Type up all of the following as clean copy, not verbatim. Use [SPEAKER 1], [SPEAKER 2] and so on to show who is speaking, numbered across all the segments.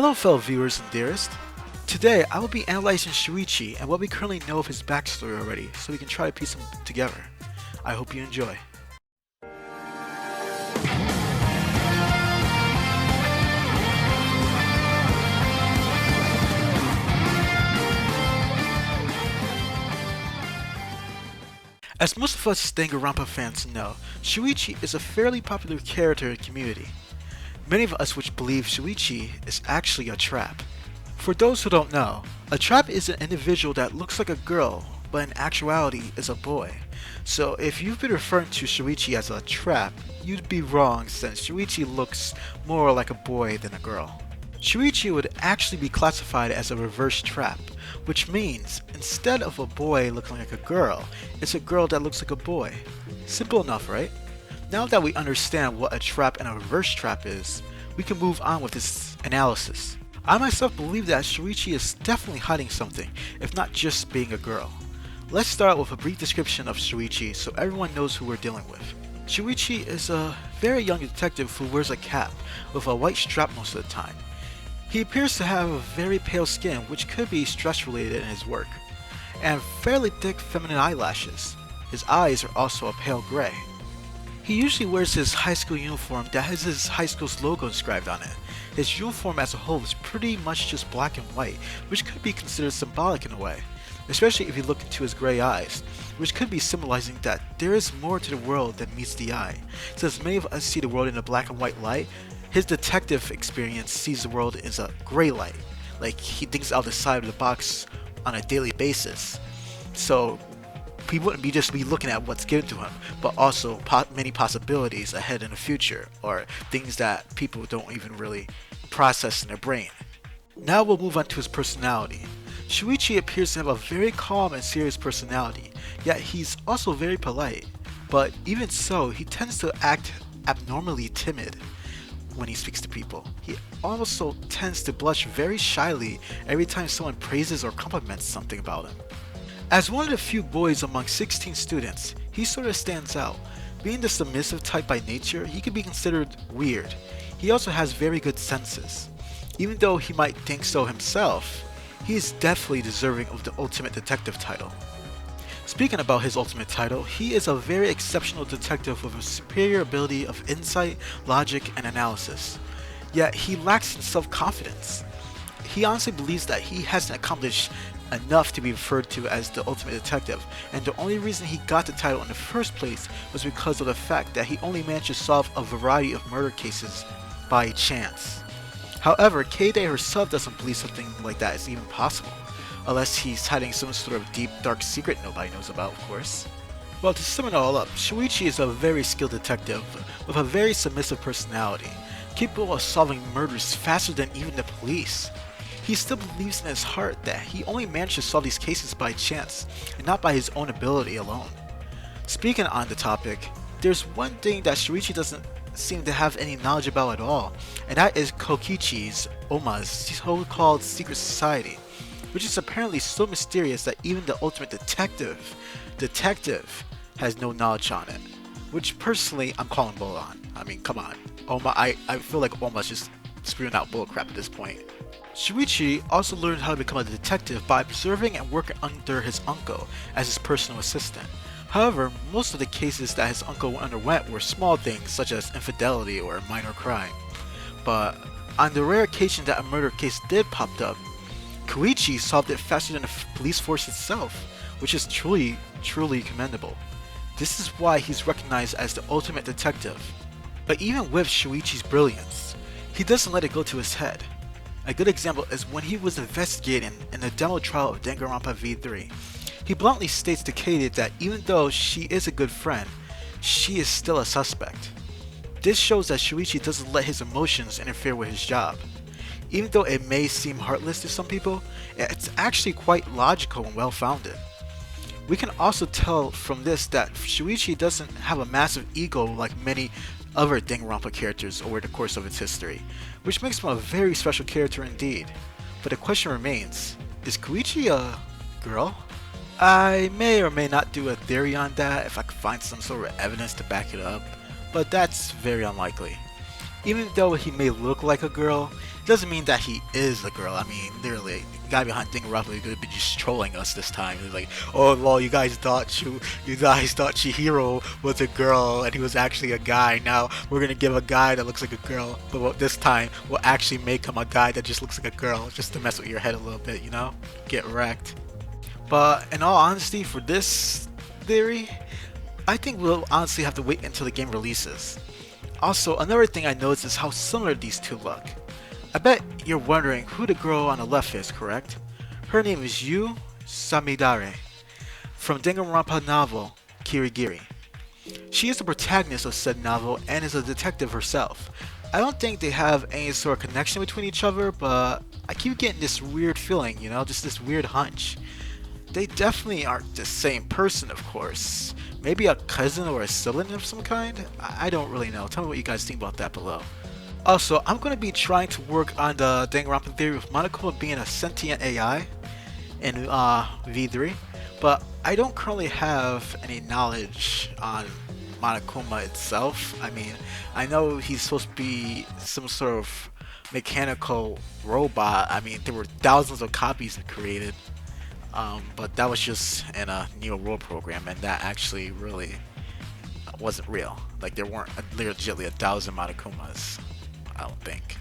[SPEAKER 1] Hello fellow viewers and dearest. Today I will be analyzing Shuichi and what we currently know of his backstory already, so we can try to piece them together. I hope you enjoy. As most of us Danganronpa fans know, Shuichi is a fairly popular character in the community. Many of us which believe Shuichi is actually a trap. For those who don't know, a trap is an individual that looks like a girl, but in actuality is a boy. So if you've been referring to Shuichi as a trap, you'd be wrong since Shuichi looks more like a boy than a girl. Shuichi would actually be classified as a reverse trap, which means instead of a boy looking like a girl, it's a girl that looks like a boy. Simple enough, right? Now that we understand what a trap and a reverse trap is, we can move on with this analysis. I myself believe that Shuichi is definitely hiding something, if not just being a girl. Let's start with a brief description of Shuichi so everyone knows who we're dealing with. Shuichi is a very young detective who wears a cap with a white strap most of the time. He appears to have a very pale skin, which could be stress related in his work, and fairly thick feminine eyelashes. His eyes are also a pale gray. He usually wears his high school uniform that has his high school's logo inscribed on it. His uniform as a whole is pretty much just black and white, which could be considered symbolic in a way, especially if you look into his gray eyes, which could be symbolizing that there is more to the world than meets the eye. Since many of us see the world in a black and white light, his detective experience sees the world as a gray light, like he thinks out the side of the box on a daily basis. So he wouldn't just be looking at what's given to him, but also many possibilities ahead in the future, or things that people don't even really process in their brain. Now we'll move on to his personality. Shuichi appears to have a very calm and serious personality, yet he's also very polite. But even so, he tends to act abnormally timid when he speaks to people. He also tends to blush very shyly every time someone praises or compliments something about him. As one of the few boys among 16 students, he sort of stands out. Being the submissive type by nature, he can be considered weird. He also has very good senses. Even though he might think so himself, he is definitely deserving of the ultimate detective title. Speaking about his ultimate title, he is a very exceptional detective with a superior ability of insight, logic, and analysis. Yet he lacks in self-confidence. He honestly believes that he hasn't accomplished enough to be referred to as the ultimate detective, and the only reason he got the title in the first place was because of the fact that he only managed to solve a variety of murder cases by chance. However, K-Day herself doesn't believe something like that is even possible, unless he's hiding some sort of deep, dark secret nobody knows about, of course. Well, to sum it all up, Shuichi is a very skilled detective with a very submissive personality, capable of solving murders faster than even the police. He still believes in his heart that he only managed to solve these cases by chance, and not by his own ability alone. Speaking on the topic, there's one thing that Shuichi doesn't seem to have any knowledge about at all, and that is Kokichi's, Oma's so-called secret society, which is apparently so mysterious that even the ultimate detective has no knowledge on it, which personally I'm calling bull on. I mean, come on. I feel like Oma's just spewing out bullcrap at this point. Shuichi also learned how to become a detective by observing and working under his uncle as his personal assistant. However, most of the cases that his uncle underwent were small things such as infidelity or a minor crime. But on the rare occasion that a murder case did pop up, Koichi solved it faster than the police force itself, which is truly commendable. This is why he's recognized as the ultimate detective. But even with Shuichi's brilliance, he doesn't let it go to his head. A good example is when he was investigating in the demo trial of Danganronpa V3. He bluntly states to Katie that even though she is a good friend, she is still a suspect. This shows that Shuichi doesn't let his emotions interfere with his job. Even though it may seem heartless to some people, it's actually quite logical and well-founded. We can also tell from this that Shuichi doesn't have a massive ego like many other Danganronpa characters over the course of its history, which makes him a very special character indeed. But the question remains, is Koichi a girl? I may or may not do a theory on that if I could find some sort of evidence to back it up, but that's very unlikely. Even though he may look like a girl, he doesn't mean that he is a girl. I mean, literally, the guy behind Danganronpa could be just trolling us this time. He's like, oh lol, you guys thought Chihiro was a girl and he was actually a guy. Now we're gonna give a guy that looks like a girl, but this time we'll actually make him a guy that just looks like a girl, just to mess with your head a little bit, you know? Get wrecked. But in all honesty, for this theory, I think we'll honestly have to wait until the game releases. Also, another thing I noticed is how similar these two look. I bet you're wondering who the girl on the left is, correct? Her name is Yu Samidare, from Danganronpa novel Kirigiri. She is the protagonist of said novel and is a detective herself. I don't think they have any sort of connection between each other, but I keep getting this weird feeling, you know, just this weird hunch. They definitely aren't the same person, of course. Maybe a cousin or a sibling of some kind? I don't really know. Tell me what you guys think about that below. Also, I'm going to be trying to work on the Danganronpa theory with Monokuma being a sentient AI in V3, but I don't currently have any knowledge on Monokuma itself. I mean, I know he's supposed to be some sort of mechanical robot. I mean, there were thousands of copies created. But that was just in a Neo World program, and that actually really wasn't real. Like, there weren't legitimately 1,000 Monokumas, I don't think.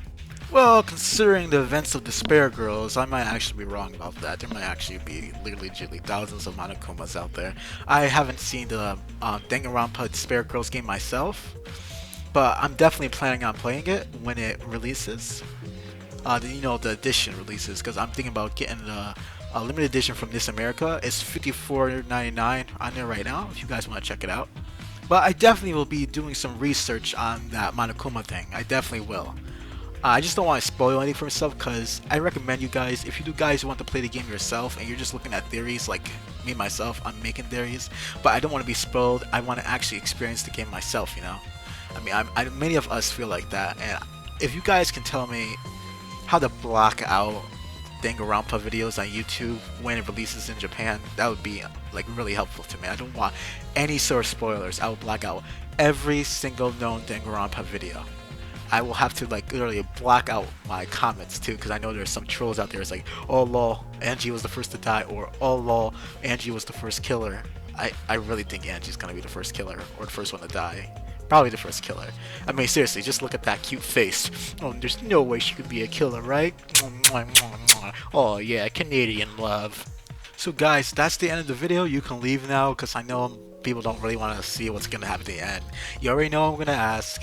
[SPEAKER 1] Well, considering the events of Despair Girls, I might actually be wrong about that. There might actually be legitimately thousands of Monokumas out there. I haven't seen the Danganronpa Despair Girls game myself, but I'm definitely planning on playing it when it releases. The edition releases, because I'm thinking about getting the limited edition from This America. It's $54.99 on there right now if you guys want to check it out. But I definitely will be doing some research on that Monokuma thing. I definitely will. I just don't want to spoil anything for myself, because I recommend you guys, if you guys want to play the game yourself and you're just looking at theories, like me myself, I'm making theories, but I don't want to be spoiled. I want to actually experience the game myself, you know? I mean, many of us feel like that, and if you guys can tell me how to block out Danganronpa videos on YouTube when it releases in Japan, that would be like really helpful to me. I don't want any sort of spoilers. I will black out every single known Danganronpa video. I will have to like literally block out my comments too, because I know there's some trolls out there. It's like, oh lol, Angie was the first to die, or oh lol, Angie was the first killer. I really think Angie's gonna be the first killer, or the first one to die. Probably the first killer. I mean, seriously, just look at that cute face. Oh, there's no way she could be a killer, right? Oh yeah, Canadian love. So guys, that's the end of the video. You can leave now, because I know people don't really want to see what's going to happen at the end. You already know I'm going to ask.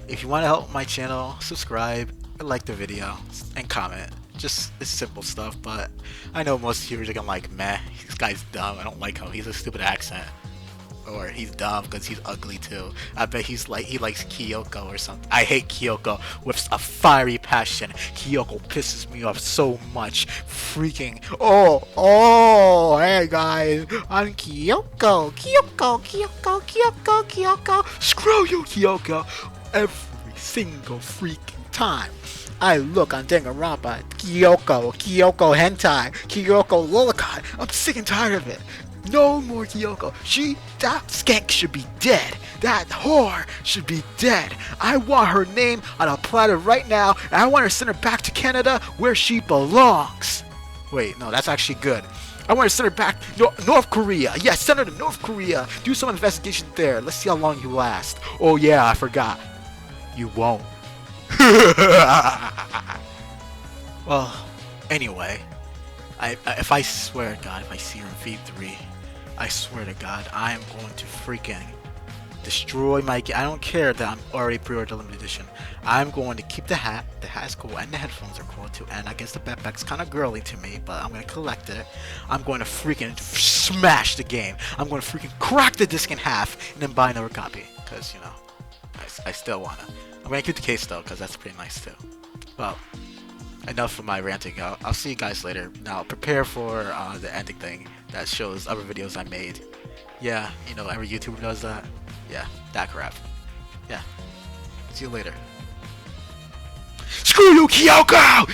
[SPEAKER 1] If you want to help my channel, subscribe, like the video, and comment. Just this simple stuff, but I know most viewers are going to like, meh, this guy's dumb, I don't like him, he's a stupid accent. Or he's dumb because he's ugly too. I bet he likes Kyoko or something. I hate Kyoko with a fiery passion. Kyoko pisses me off so much. Freaking hey guys, I'm Kyoko. Screw you, Kyoko. Every single freaking time I look on Danganronpa, Kyoko hentai, Kyoko lolikai. I'm sick and tired of it. No more Kyoko. That skank should be dead. That whore should be dead. I want her name on a platter right now, and I want her to send her back to Canada where she belongs. Wait, no, that's actually good. I want to send her back to North Korea. Yes, send her to North Korea. Do some investigation there. Let's see how long you last. Oh yeah, I forgot. You won't. Well, anyway. If I swear to God, if I see her in V3, I swear to God, I am going to freaking destroy my game. I don't care that I'm already pre-ordered limited edition. I'm going to keep the hat. The hat is cool, and the headphones are cool too. And I guess the backpack's kind of girly to me, but I'm going to collect it. I'm going to freaking smash the game. I'm going to freaking crack the disc in half and then buy another copy. Because, you know, I still want to. I'm going to keep the case though, because that's pretty nice too. Well, enough of my ranting. I'll see you guys later. Now prepare for the ending thing that shows other videos I made. Yeah, you know, every YouTuber does that. Yeah, that crap. Yeah. See you later. Screw you, Kyoko!